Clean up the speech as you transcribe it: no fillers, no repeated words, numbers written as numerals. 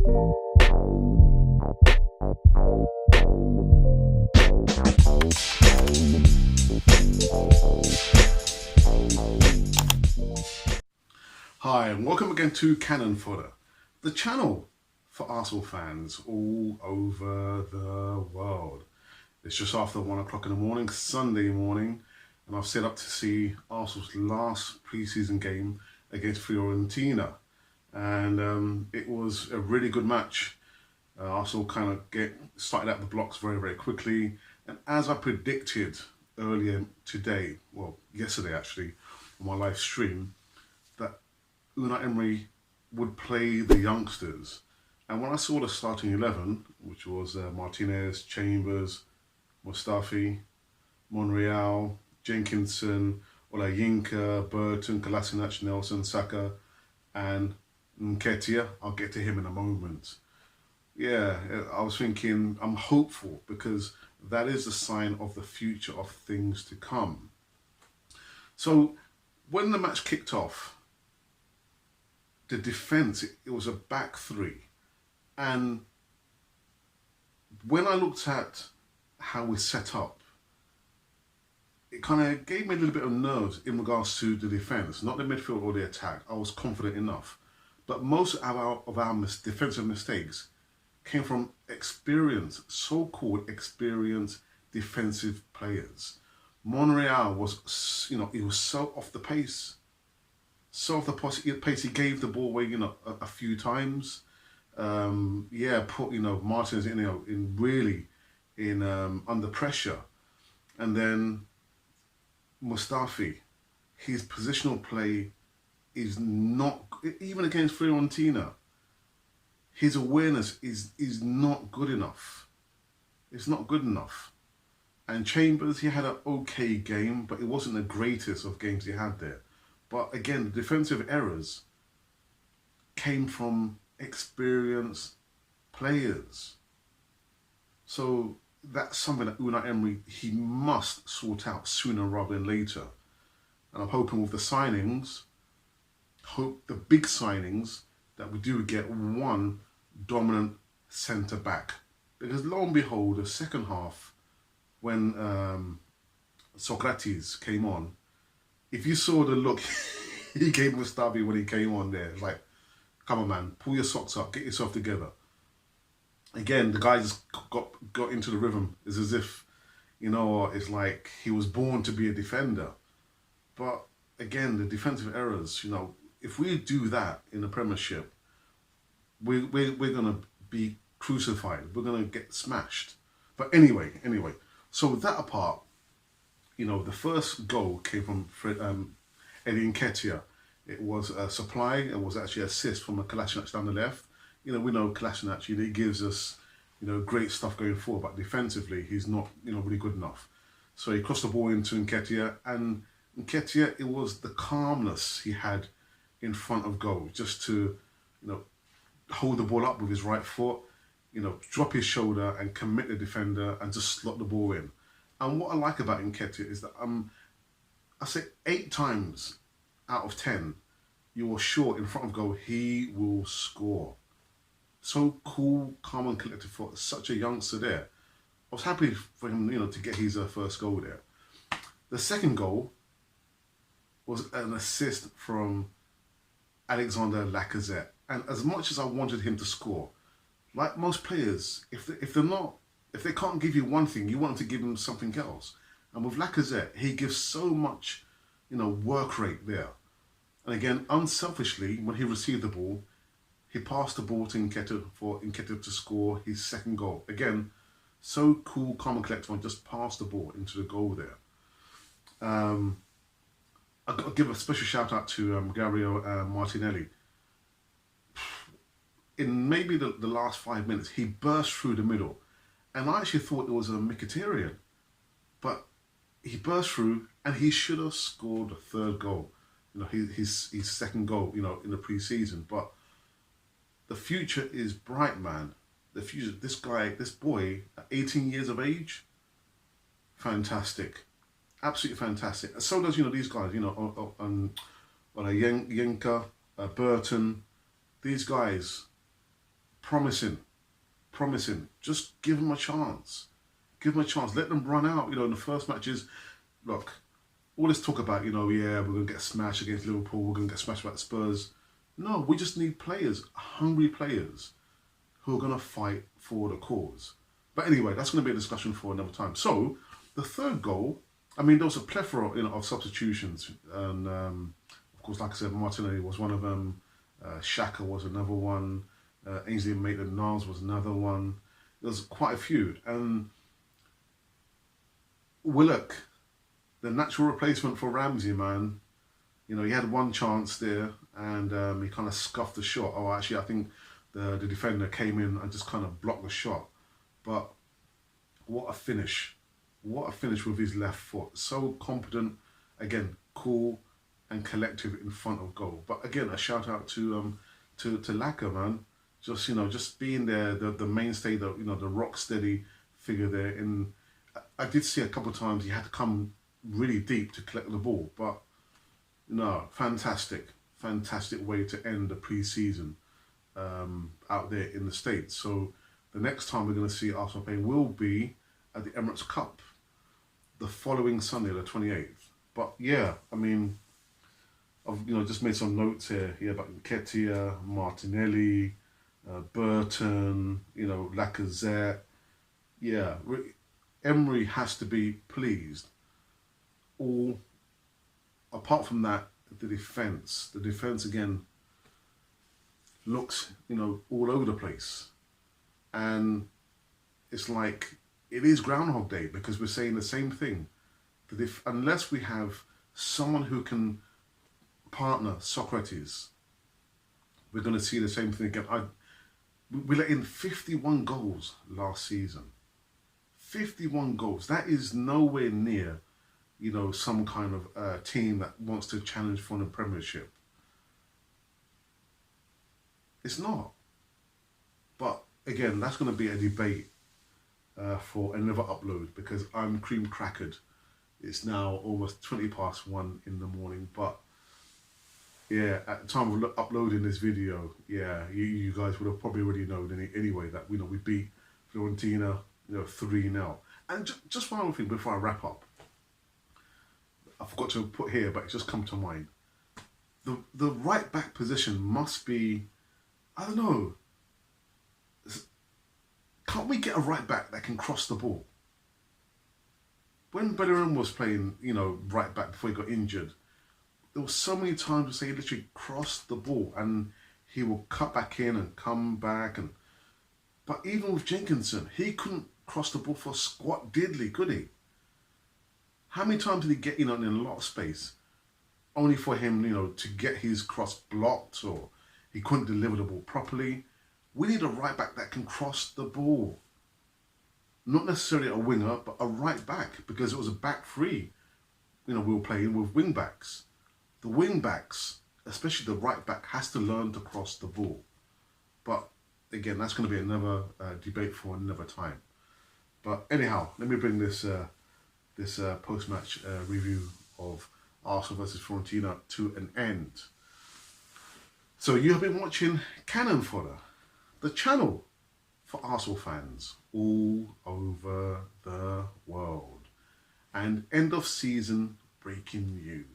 Hi and welcome again to Cannon Fodder, the channel for Arsenal fans all over the world. It's just after 1 o'clock in the morning, Sunday morning, and I've set up to see Arsenal's last pre-season game against Fiorentina. And it was a really good match. Arsenal kind of started out the blocks very quickly. And as I predicted earlier today, well, yesterday actually, on my live stream, that Unai Emery would play the youngsters. And when I saw the starting 11, which was Martinez, Chambers, Mustafi, Monreal, Jenkinson, Olayinka, Burton, Kolasinac, Nelson, Saka, and Nketiah, I'll get to him in a moment. Yeah, I was thinking, I'm hopeful because that is a sign of the future of things to come. So when the match kicked off, the defence, it was a back three. And when I looked at how we set up, it kind of gave me a little bit of nerves in regards to the defence, not the midfield or the attack. I was confident enough. But most of our defensive mistakes came from experienced, so-called experienced defensive players. Monreal was, he was so off the pace. So off the pace, he gave the ball away, a few times. Put, Martinez, under pressure. And then Mustafi, his positional play is not, even against Fiorentina, his awareness is not good enough. It's not good enough. And Chambers, he had an okay game, but it wasn't the greatest of games he had there. But again, the defensive errors came from experienced players. So that's something that Unai Emery, he must sort out sooner rather than later. And I'm hoping with the signings, the big signings, that we do get one dominant centre back. Because lo and behold, the second half, when Socrates came on, if you saw the look he gave Mustafi when he came on there, it's like, come on man, pull your socks up, get yourself together. Again, the guy just got into the rhythm. It's as if, it's like he was born to be a defender. But again, the defensive errors, if we do that in the Premiership, we're going to be crucified. We're going to get smashed. But anyway, so with that apart, the first goal came from Eddie Nketiah. It was a supply. It was actually an assist from a Kolasinac down the left. We know Kolasinac, he gives us, great stuff going forward, but defensively, he's not, really good enough. So he crossed the ball into Nketiah, and Nketiah, it was the calmness he had in front of goal, just to, hold the ball up with his right foot, drop his shoulder and commit the defender and just slot the ball in. And what I like about Nketiah is that I say 8 times out of 10, you are sure in front of goal he will score. So cool, calm and collected for such a youngster there. I was happy for him, to get his first goal there. The second goal was an assist from Alexander Lacazette. And as much as I wanted him to score, like most players, if they can't give you one thing, you want to give them something else. And with Lacazette, he gives so much, work rate there. And again, unselfishly, when he received the ball, he passed the ball to Nketiah for Nketiah to score his second goal. Again, so cool, calm and collected, and just passed the ball into the goal there. I've got to give a special shout out to Gabriel Martinelli. In maybe the last 5 minutes, he burst through the middle. And I actually thought it was a Mkhitaryan. But he burst through and he should have scored the third goal. His second goal, in the pre-season. But the future is bright, man. The future, this boy, at 18 years of age, fantastic. Absolutely fantastic. So does, these guys, Yenka, Burton, these guys, promising. Just give them a chance. Give them a chance. Let them run out. In the first matches, look, all this talk about, yeah, we're going to get smashed against Liverpool, we're going to get smashed by the Spurs. No, we just need players, hungry players, who are going to fight for the cause. But anyway, that's going to be a discussion for another time. So, the third goal, there was a plethora of substitutions. And, of course, like I said, Martinelli was one of them. Xhaka was another one. Ainsley Maitland-Niles was another one. There's quite a few. And Willock, the natural replacement for Ramsey, man, he had one chance there and he kind of scuffed the shot. Oh, actually, I think the defender came in and just kind of blocked the shot. But what a finish. What a finish with his left foot. So competent, again, cool and collective in front of goal. But again, a shout out to Lacazette, man. Just being there, the mainstay, the rock steady figure there. And I did see a couple of times he had to come really deep to collect the ball, but no, fantastic way to end the pre-season out there in the States. So the next time we're going to see Arsenal play will be at the Emirates Cup the following Sunday, the 28th. But yeah, I've just made some notes here about Nketiah, Martinelli, Burton, Lacazette. Yeah, Emery has to be pleased. All apart from that, the defense again looks all over the place, and it's like it is Groundhog Day because we're saying the same thing. Unless we have someone who can partner Socrates, we're going to see the same thing again. We let in 51 goals last season. 51 goals. That is nowhere near, some kind of team that wants to challenge for the Premiership. It's not. But again, that's going to be a debate for another upload because I'm cream crackered. It's now almost 1:20 in the morning. But yeah, at the time of uploading this video, yeah, you guys would have probably already known anyway that we beat Fiorentina 3-0. And just one other thing before I wrap up. I forgot to put here, but it's just come to mind. The right back position must be, I don't know, can't we get a right back that can cross the ball? When Bellerin was playing, right back before he got injured, there were so many times where he literally crossed the ball and he will cut back in and come back. But even with Jenkinson, he couldn't cross the ball for squat diddly, could he? How many times did he get in a lot of space, only for him, to get his cross blocked or he couldn't deliver the ball properly? We need a right back that can cross the ball. Not necessarily a winger, but a right back, because it was a back three. We were playing with wing backs. The wing backs, especially the right back, has to learn to cross the ball. But again, that's going to be another debate for another time. But anyhow, let me bring this post-match review of Arsenal versus Fiorentina to an end. So you have been watching Cannon Fodder, the channel for Arsenal fans all over the world. And end of season breaking news.